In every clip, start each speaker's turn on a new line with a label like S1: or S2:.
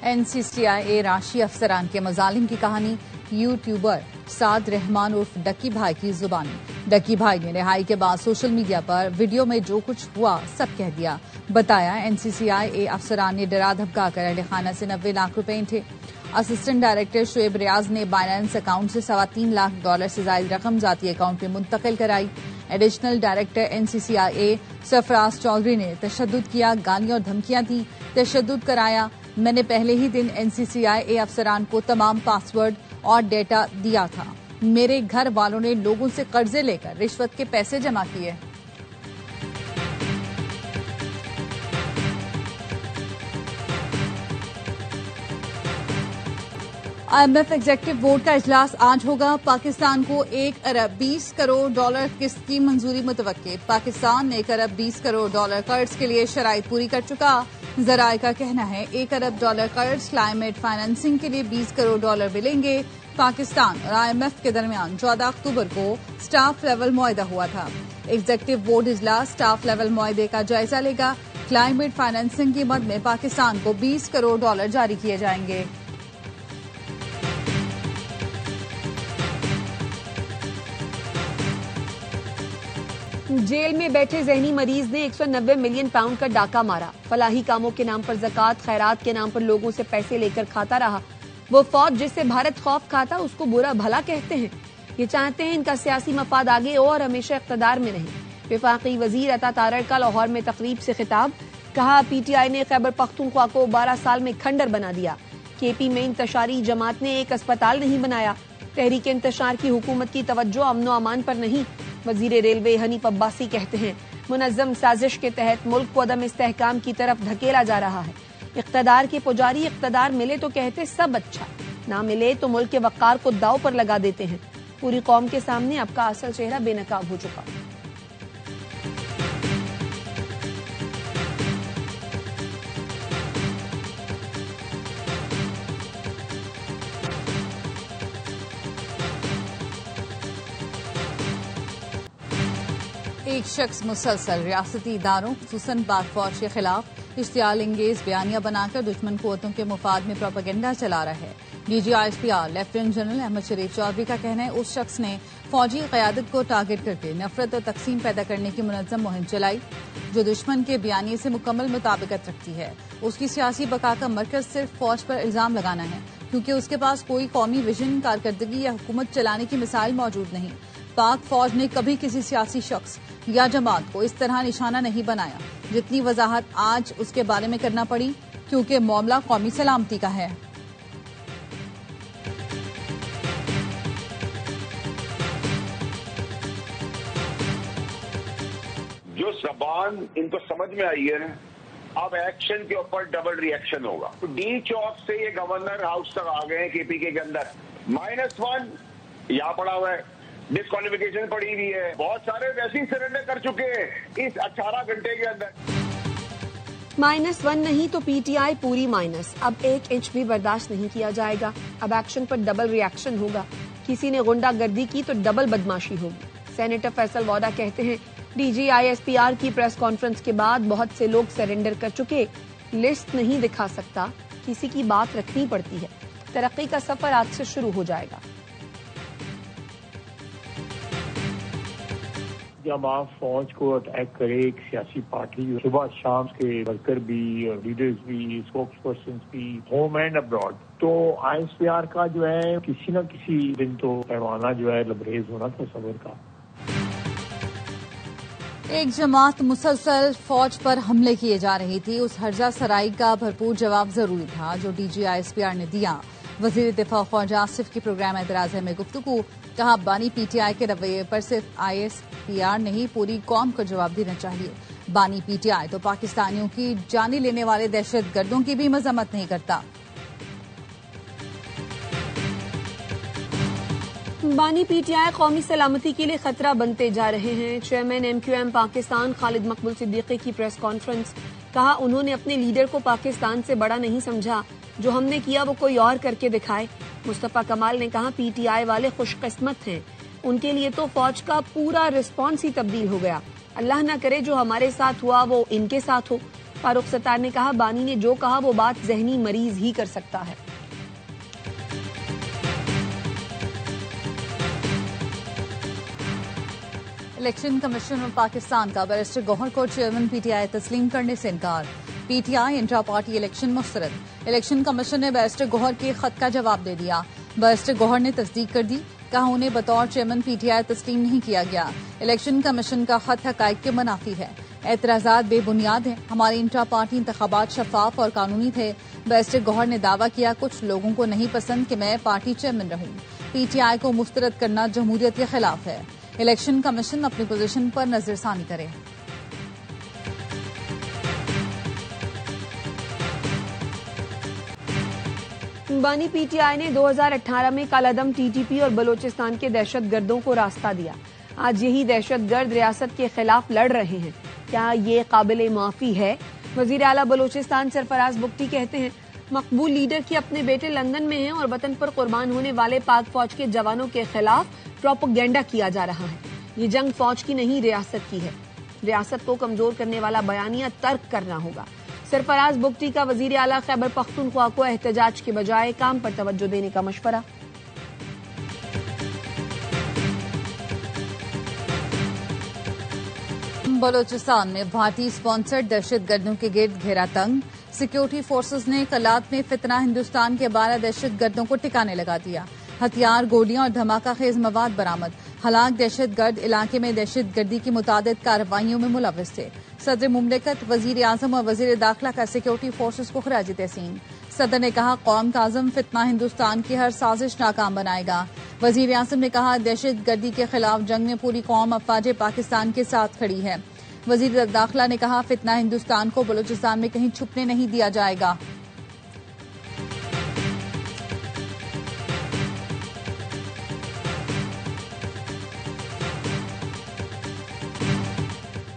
S1: NCCIA राशि अफसरान के मजालिम की कहानी यूट्यूबर साद रहमान उर्फ डक्की भाई की जुबानी। डक्की भाई ने रिहाई के बाद सोशल मीडिया पर वीडियो में जो कुछ हुआ सब कह दिया। बताया NCCIA अफसरान ने डरा धमका कर अहले खाना से 90 लाख रुपए थे। असिस्टेंट डायरेक्टर शुएब रियाज ने बाइनेंस अकाउंट से $3.25 लाख से ज्यादा रकम जाती अकाउंट में मुंतकिल कराई। Additional director NCCIA Sarfraz Chaudhry ने तशद्दुद किया, गालियां और धमकियां दी, तशद्दुद कराया। मैंने पहले ही दिन NCCIA अफसरान को तमाम पासवर्ड और डेटा दिया था। मेरे घर वालों ने लोगों से कर्जे लेकर रिश्वत के पैसे जमा किए। IMF एग्जीक्यूटिव बोर्ड का इजलास आज होगा। पाकिस्तान को $1 अरब 20 करोड़ किस्त की मंजूरी मुतवक्के। पाकिस्तान $1 अरब 20 करोड़ कर्ज के लिए शराइत पूरी कर चुका। जराये का कहना है $1 अरब कर्ज क्लाइमेट फाइनेंसिंग के लिए $20 करोड़ मिलेंगे। पाकिस्तान और IMF के दरमियान 14 अक्टूबर को स्टाफ लेवल मुआहदा हुआ था। एग्जीक्यूटिव बोर्ड इजलास स्टाफ लेवल मुआहदे का जायजा लेगा। क्लाइमेट फाइनेंसिंग की मद में पाकिस्तान को $20 करोड़ जारी किए जाएंगे।
S2: जेल में बैठे जहनी मरीज ने 190 मिलियन पाउंड का डाका मारा। फलाही कामों के नाम पर ज़कात खैरात के नाम पर लोगों से पैसे लेकर खाता रहा। वो फौज जिससे भारत खौफ खाता उसको बुरा भला कहते हैं। ये चाहते हैं इनका सियासी मफाद आगे और हमेशा इख्तदार में रहे। वफाकी वजीर अता तारड़ का लाहौर में तकरीब से खिताब। कहा PTI ने खैबर पख्तूनख्वा को 12 साल में खंडर बना दिया। KP में इंतशारी जमात ने एक अस्पताल नहीं बनाया। तहरीक इंतशार की हुकूमत की तवज्जो अमनो अमान पर नहीं। वजीर रेलवे हनीफ अब्बासी कहते हैं मुनज़्ज़म साजिश के तहत मुल्क को अदम इस्तेहकाम की तरफ धकेला जा रहा है। इख्तदार के पुजारी इख्तदार मिले तो कहते सब अच्छा, ना मिले तो मुल्क के वक़ार को दाव पर लगा देते हैं। पूरी कौम के सामने अब का असल चेहरा बेनकाब हो चुका।
S1: एक शख्स मुसलसल रियासती इदारों खुसूसन पाक फौज के खिलाफ इश्तियाल इंगेज बयानियां बनाकर दुश्मन कुव्वतों के मुफाद में प्रोपेगेंडा चला रहा है। DG ISPR lieutenant general Ahmed Sharif Chaudhry का कहना है उस शख्स ने फौजी क़यादत को टारगेट करके नफरत और तकसीम पैदा करने की मुनज़्ज़म मुहिम चलाई जो दुश्मन के बयानिए से मुकम्मल मुताबिकत रखती है। उसकी सियासी बका का मरकज सिर्फ फौज पर इल्जाम लगाना है क्योंकि उसके पास कोई कौमी विजन, कारकर्दगी या हुकूमत चलाने की मिसाल मौजूद नहीं। पाक फौज ने कभी किसी सियासी शख्स या जमात को इस तरह निशाना नहीं बनाया जितनी वजाहत आज उसके बारे में करना पड़ी क्योंकि मामला कौमी सलामती का है।
S3: जो जबान इनको समझ में आई है अब एक्शन के ऊपर डबल रिएक्शन होगा। तो डी चौक से ये गवर्नर हाउस तक आ गए हैं KPK के अंदर। -1 यहाँ पड़ा हुआ है, डिस्क्वालिफिकेशन पड़ी हुई है, बहुत सारे वैसे ही सरेंडर कर चुके हैं इस 18 घंटे के अंदर।
S2: -1 नहीं तो PTI पूरी माइनस। अब 1 इंच भी बर्दाश्त नहीं किया जाएगा। अब एक्शन पर डबल रिएक्शन होगा। किसी ने गुंडागर्दी की तो डबल बदमाशी होगी। सेनेटर फैसल वोडा कहते हैं DG ISPR की प्रेस कॉन्फ्रेंस के बाद बहुत से लोग सरेंडर कर चुके। लिस्ट नहीं दिखा सकता, किसी की बात रखनी पड़ती है। तरक्की का सफर आज से शुरू हो जाएगा।
S4: जब आप फौज को अटैक करे एक सियासी पार्टी, सुबह शाम के वर्कर भी, लीडर्स भी, स्पोक्स पर्सन भी, होम एंड अब्रॉड, तो ISPR का जो है किसी न किसी दिन तो पैमाना जो है लबरेज होना था सबर का।
S1: एक जमात मुसलसल फौज पर हमले किए जा रही थी। उस हर्जा सराई का भरपूर जवाब जरूरी था जो DG ISPR ने दिया। वजीर दिफा ख्वाजा आसिफ की प्रोग्राम एतराज़ में गुफ्तगू। कहा बानी PTI के रवैये पर सिर्फ ISPR नहीं पूरी कौम को जवाब देना चाहिए। बानी PTI तो पाकिस्तानियों की जाने लेने वाले दहशत गर्दों की भी मजम्मत नहीं करता।
S2: बानी PTI कौमी सलामती के लिए खतरा बनते जा रहे हैं। चेयरमैन MQM पाकिस्तान खालिद मकबूल सिद्दीकी की प्रेस कॉन्फ्रेंस। कहा उन्होंने अपने लीडर को पाकिस्तान से बड़ा नहीं समझा, जो हमने किया वो कोई और करके दिखाए। मुस्तफा कमाल ने कहा PTI वाले खुशकिस्मत हैं, उनके लिए तो फौज का पूरा रिस्पॉन्स ही तब्दील हो गया। अल्लाह न करे जो हमारे साथ हुआ वो इनके साथ हो। फारूक सत्तार ने कहा, बानी ने जो कहा वो बात जहनी मरीज ही कर सकता है।
S1: इलेक्शन कमीशन ऑफ पाकिस्तान का बैरिस्टर गौहर को चेयरमैन पीटीआई तस्लीम करने से इनकार। पीटीआई इंट्रा पार्टी इलेक्शन मुस्तरद। इलेक्शन कमीशन ने बैरिस्टर गौहर के खत का जवाब दे दिया। बैरिस्टर गौहर ने तस्दीक कर दी, कहा उन्हें बतौर चेयरमैन पीटीआई तस्लीम नहीं किया गया। इलेक्शन कमीशन का खत हकायक के मुनाफी है। एतराजात बेबुनियाद हैं। हमारे इंट्रा पार्टी इंतखाबात शफाफ और कानूनी थे। बैरिस्टर गौहर ने दावा किया, कुछ लोगों को नहीं पसंद कि मैं पार्टी चेयरमैन रहूं। पीटीआई को मुस्तरद करना जमहूरियत के खिलाफ है। इलेक्शन कमीशन अपनी पोजीशन पर नजरसानी करे।
S2: बानी पीटीआई ने 2018 में कालादम टीटीपी और बलोचिस्तान के दहशतगर्दों को रास्ता दिया। आज यही दहशतगर्द रियासत के खिलाफ लड़ रहे हैं। क्या ये काबिल माफी है? वजीर आला बलोचिस्तान सरफराज बुख्ती कहते हैं, मकबूल लीडर के अपने बेटे लंदन में हैं और वतन पर कुर्बान होने वाले पाक फौज के जवानों के खिलाफ प्रोपेगेंडा किया जा रहा है। ये जंग फौज की नहीं, रियासत की है। रियासत को कमजोर करने वाला बयानिया तर्क करना होगा। सरफराज बुख्ती का वजीर आला खैबर पख्तूनख्वा को एहतजाज के बजाय काम पर तवज्जो देने का मशवरा।
S1: बलोचिस्तान में भारतीय स्पॉन्सर्ड दहशतगर्दों के गिर्द घेरा तंग। सिक्योरिटी फोर्सेस ने कलात में फितना हिंदुस्तान के 12 दहशतगर्दों को टिकाने लगा दिया। हथियार, गोलियां और धमाका खेज मवाद बरामद। हलाक दहशतगर्द इलाके में दहशतगर्दी की मुतादिद कार्रवाइयों में मुलविस थे। सदर मुमलिकत, वजीर आजम और वजीर दाखिला का सिक्योरिटी फोर्सेस को खराज तहसीन। सदर ने कहा, कौम का आजम फितना हिंदुस्तान की हर साजिश नाकाम बनाएगा। वजीर आजम ने कहा, दहशतगर्दी के खिलाफ जंग में पूरी कौम अफवाज पाकिस्तान के साथ खड़ी है। वजीर दाखिला ने कहा, फितना हिंदुस्तान को बलूचिस्तान में कहीं छुपने नहीं दिया जाएगा।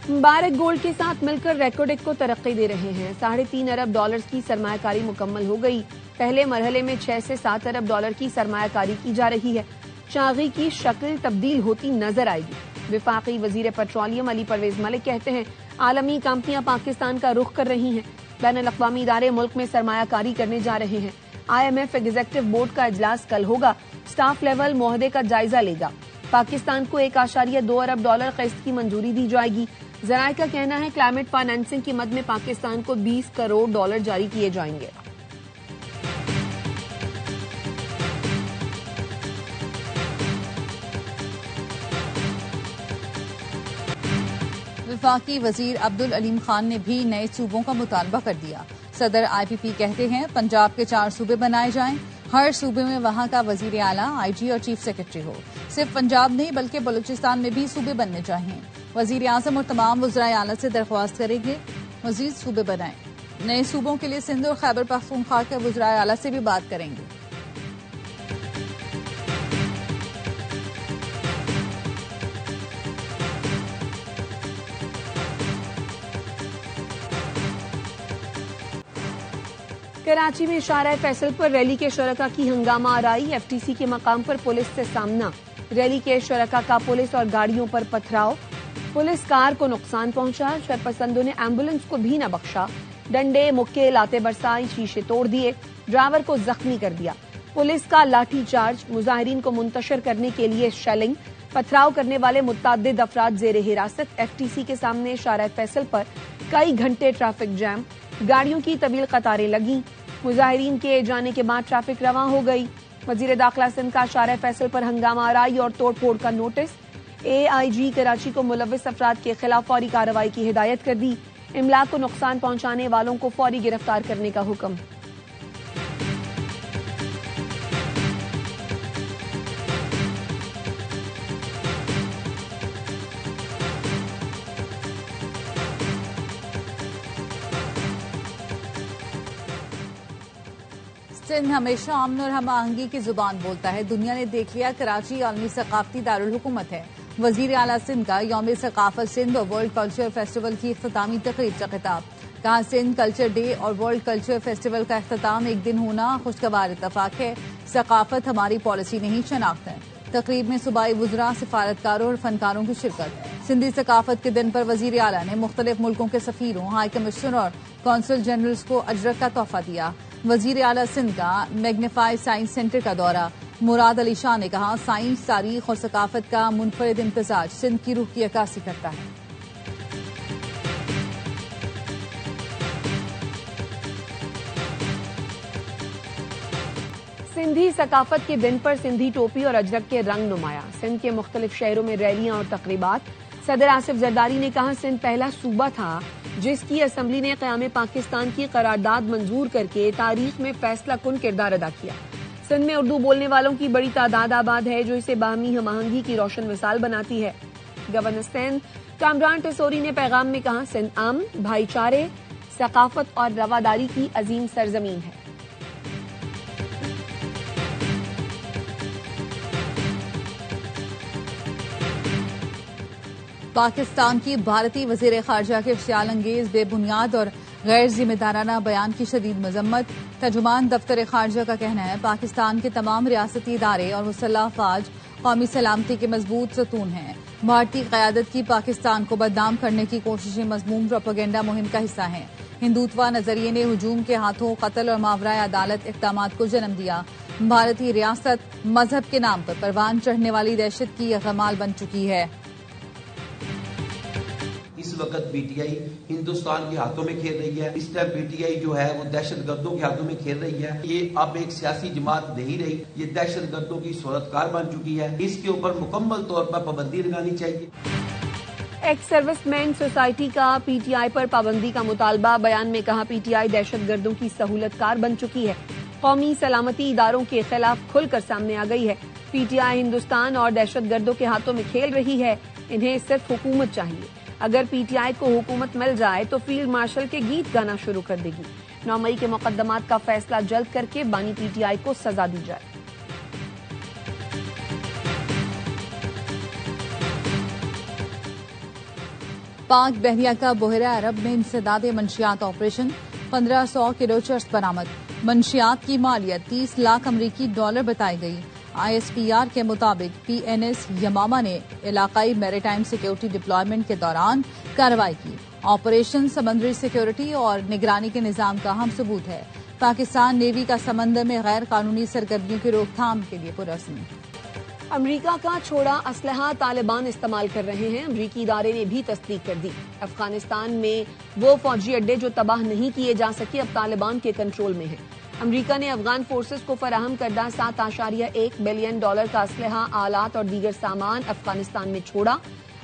S2: मुबारक गोल्ड के साथ मिलकर रेकोडेक को तरक्की दे रहे हैं। $3.5 अरब की सरमायाकारी मुकम्मल हो गई। पहले मरहले में 6 से 7 अरब डॉलर की सरमायाकारी की जा रही है। चागी की शक्ल तब्दील होती नजर आएगी। विफाकी वजीर पेट्रोलियम अली परवेज मलिक कहते हैं, आलमी कंपनियां पाकिस्तान का रुख कर रही हैं। बैनुल-अक़वामी इदारे मुल्क में सरमायाकारी करने जा रहे हैं। IMF एग्जीक्यूटिव बोर्ड का इजलास कल होगा। स्टाफ लेवल मुआहदे का जायजा लेगा। पाकिस्तान को $1.2 अरब किस्त की मंजूरी दी जाएगी। जराये का कहना है, क्लाइमेट फाइनेंसिंग की मद में पाकिस्तान को $20 करोड़ जारी किए जाएंगे।
S1: वफाकी वजीर अब्दुल अलीम खान ने भी नए सूबों का मुतालबा कर दिया। सदर IPP कहते हैं, पंजाब के 4 सूबे बनाए जाएं। हर सूबे में वहां का वजीर आला, IG और चीफ सेक्रेटरी हो। सिर्फ पंजाब नहीं बल्कि बलूचिस्तान में भी सूबे बनने चाहिए। वजीर आजम और तमाम वज़राए आला से दरख्वास्त करेंगे, मजीद सूबे बनाएं। नए सूबों के लिए सिंध और खैबर पख्तूनख्वा के वज़राए आला से भी बात करेंगे।
S2: कराची में शाहराह फैसल पर रैली के शुरका की हंगामा आराई। FTC के मकाम पर पुलिस से सामना। रैली के शुरका का पुलिस और गाड़ियों पर पथराव। पुलिस कार को नुकसान पहुंचा। शरपसंदों ने एम्बुलेंस को भी न बख्शा। डंडे, मुक्के, लाते बरसाई, शीशे तोड़ दिए। ड्राइवर को जख्मी कर दिया। पुलिस का लाठी चार्ज। मुजाहिरीन को मुंतशिर करने के लिए शेलिंग। पथराव करने वाले मुतअद्दिद अफराद जेर हिरासत। FTC के सामने शाहराह फैसल पर कई घंटे ट्रैफिक जैम। गाड़ियों की तवील कतारें लगी। मुजाहिरीन के जाने के बाद ट्रैफिक रवां हो गई। वजीर दाखिला सिंध का शाहराह फैसल पर हंगामा आराई और तोड़फोड़ का नोटिस। AIG कराची को मुलविस अफराद के खिलाफ फौरी कार्रवाई की हिदायत कर दी। इमलाक को नुकसान पहुंचाने वालों को फौरी गिरफ्तार करने का हुक्म।
S1: सिंध हमेशा अमन और हम आहंगी की जुबान बोलता है। दुनिया ने देख लिया, कराची आलमी सकाफती दारुल हुकूमत है। वजीर आला सिंध का यौम सकाफत सिंध और वर्ल्ड कल्चर फेस्टिवल की इख्तितामी तकरीब का खिताब। कहा, सिंध कल्चर डे और वर्ल्ड कल्चर फेस्टिवल का इख्तिताम एक दिन होना खुशगवार इत्तफाक है। सकाफत हमारी पॉलिसी नहीं, शनाख्त है। तकरीब में सूबाई वुज़रा, सिफारतकारों और फनकारों की शिरकत। सिंधी सकाफत के दिन पर वजीर आला ने मुख्तलिफ मुल्कों के सफीरों, हाई कमिश्नर और कौंसल जनरल्स को अजरक का तोहफा दिया। वजीर आला सिंध का मैग्नीफाइड साइंस सेंटर का दौरा। मुराद अली शाह ने कहा, साइंस, तारीख और सकाफत का मुनफरिद इम्तिजाज सिंध की रूह की अक्कासी करता है।
S2: सिंधी सकाफत के दिन पर सिंधी टोपी और अजरक के रंग नुमाया। सिंध के मुख्तलिफ शहरों में रैलियां और तकरीबात। सदर आसिफ जरदारी ने कहा, सिंध पहला सूबा था जिसकी असम्बली ने क़याम पाकिस्तान की करारदाद मंजूर करके तारीख में फैसला कुन किरदार अदा किया। सिंध में उर्दू बोलने वालों की बड़ी तादाद आबाद है, जो इसे बाहमी हमआहंगी की रोशन मिसाल बनाती है। गवर्नर सिंध कामरान टेसोरी ने पैगाम में कहा, सिंध अमन, भाईचारे, सकाफत और रवादारी की अजीम सरजमीन है।
S1: पाकिस्तान की भारतीय वजीर खारजा के इश्तियाल अंगेज, बेबुनियाद और गैर जिम्मेदाराना बयान की शदीद मजम्मत। तर्जुमान दफ्तर खारजा का कहना है, पाकिस्तान के तमाम रियासती इदारे और मुसल्लह अफवाज कौमी सलामती के मजबूत सतून हैं। भारतीय क़यादत की पाकिस्तान को बदनाम करने की कोशिशें मज़मूम प्रोपेगेंडा मुहिम का हिस्सा हैं। हिंदुत्वा नजरिए ने हुजूम के हाथों कत्ल और मावरा अदालत इक़दामात को जन्म दिया। भारतीय रियासत मजहब के नाम पर परवान चढ़ने वाली दहशत की गमाल बन चुकी है।
S5: इस वक्त पीटीआई हिंदुस्तान के हाथों में खेल रही है। इस टाइम पीटीआई जो है वो दहशत गर्दों के हाथों में खेल रही है। ये अब एक सियासी जमात नहीं रही, ये दहशत गर्दों की सूरतकार बन चुकी है। इसके ऊपर मुकम्मल तौर पर पाबंदी लगानी चाहिए।
S2: एक्स सर्विसमैन सोसाइटी का पीटीआई पर पाबंदी का मुतालबा। बयान में कहा, पीटीआई दहशत गर्दों की सहूलतकार बन चुकी है, कौमी सलामती इदारों के खिलाफ खुलकर सामने आ गई है। पीटीआई हिंदुस्तान और दहशत गर्दों के हाथों में खेल रही है। इन्हें सिर्फ हुकूमत चाहिए। अगर पीटीआई को हुकूमत मिल जाए तो फील्ड मार्शल के गीत गाना शुरू कर देगी। 9 मई के मुकदमात का फैसला जल्द करके बानी पीटीआई को सजा दी जाए।
S1: पाक बहरिया का बहरा अरब में इंसदाद मंशियात ऑपरेशन। 1500 किलो चर्स बरामद। मंशियात की मालियत 30 लाख अमरीकी डॉलर बताई गई। ISPR के मुताबिक PNS यमामा ने इलाकाई मैरीटाइम सिक्योरिटी डिप्लॉयमेंट के दौरान कार्रवाई की। ऑपरेशन समंदरी सिक्योरिटी और निगरानी के निजाम का अहम सबूत है। पाकिस्तान नेवी का समंदर में गैर कानूनी सरगर्मियों की रोकथाम के लिए पुरस्म।
S2: अमरीका का छोड़ा असलहा तालिबान इस्तेमाल कर रहे हैं। अमरीकी इदारे ने भी तस्दीक कर दी। अफगानिस्तान में वो फौजी अड्डे जो तबाह नहीं किए जा सके अब तालिबान के कंट्रोल में हैं। अमरीका ने अफगान फोर्सेस को फराहम करदा $7.1 बिलियन का असलहा, आलात और दीगर सामान अफगानिस्तान में छोड़ा।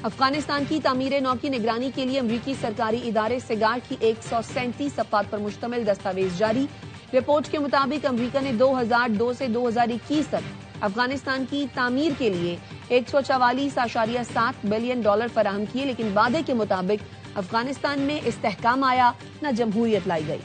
S2: अफगानिस्तान की तामीर नौ की निगरानी के लिए अमरीकी सरकारी इदारे सिगार की 137 सफ़ात पर मुश्तमिल दस्तावेज जारी। रिपोर्ट के मुताबिक अमरीका ने 2002 से 2021 तक अफगानिस्तान की तामीर के लिए $144.7 बिलियन फराहम किए, लेकिन वादे के मुताबिक अफगानिस्तान में इस्तेहकाम आया, न जमहूरियत लाई गई।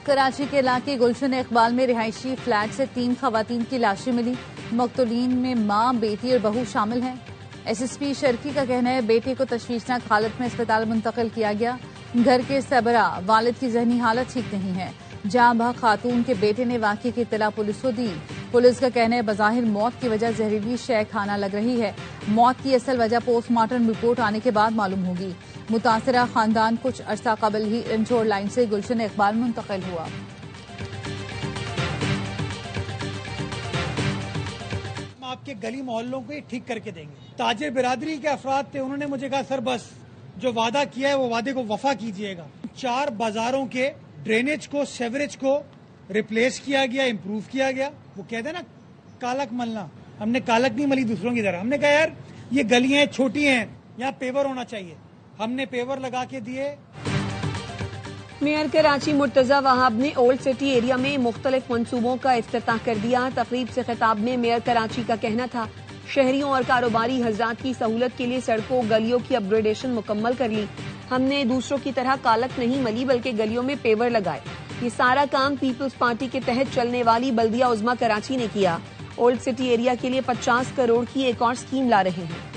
S1: कराची के इलाके गुलशन इकबाल में रिहायशी फ्लैट से 3 खवातीन की लाशें मिली। मकतूलीन में मां, बेटी और बहू शामिल हैं। SSP शर्की का कहना है, बेटे को तशवीशनाक हालत में अस्पताल मुंतकिल किया गया। घर के सरबरा वालिद की जहनी हालत ठीक नहीं है। जहां बह खातून के बेटे ने वाकये की इत्तला पुलिस को दी। पुलिस का कहना है, बज़ाहिर मौत की वजह जहरीली शय खाना लग रही है। मौत की असल वजह पोस्टमार्टम रिपोर्ट आने के बाद मालूम होगी। मुतासिरा खानदान कुछ अरसा कबल ही इंचोर लाइन से गुलशन इकबाल मुंतकिल हुआ।
S6: आपके गली मोहल्लों को ठीक करके देंगे। ताजिर बिरादरी के अफराद थे, उन्होंने मुझे कहा, सर बस जो वादा किया है वो वादे को वफा कीजिएगा। 4 बाजारों के ड्रेनेज को, सेवरेज को रिप्लेस किया गया, इम्प्रूव किया गया। वो कहते हैं ना कालक मलना, हमने कालक नहीं मली दूसरों की तरह। हमने कहा यार ये गलियां छोटी हैं, यहाँ पेवर होना चाहिए। हमने पेवर लगा के दिए।
S2: मेयर कराची मुर्तजा वहाब ने ओल्ड सिटी एरिया में मुख्तलिफ मंसूबों का इफ्तिताह कर दिया। तकरीब से खिताब में मेयर कराची का कहना था, शहरियों और कारोबारी हजरात की सहूलत के लिए सड़कों गलियों की अपग्रेडेशन मुकम्मल कर ली। हमने दूसरों की तरह कालक नहीं मली बल्कि गलियों में पेवर लगाए। ये सारा काम पीपल्स पार्टी के तहत चलने वाली बल्दिया उज़्मा कराची ने किया। ओल्ड सिटी एरिया के लिए 50 करोड़ की एक और स्कीम ला रहे हैं।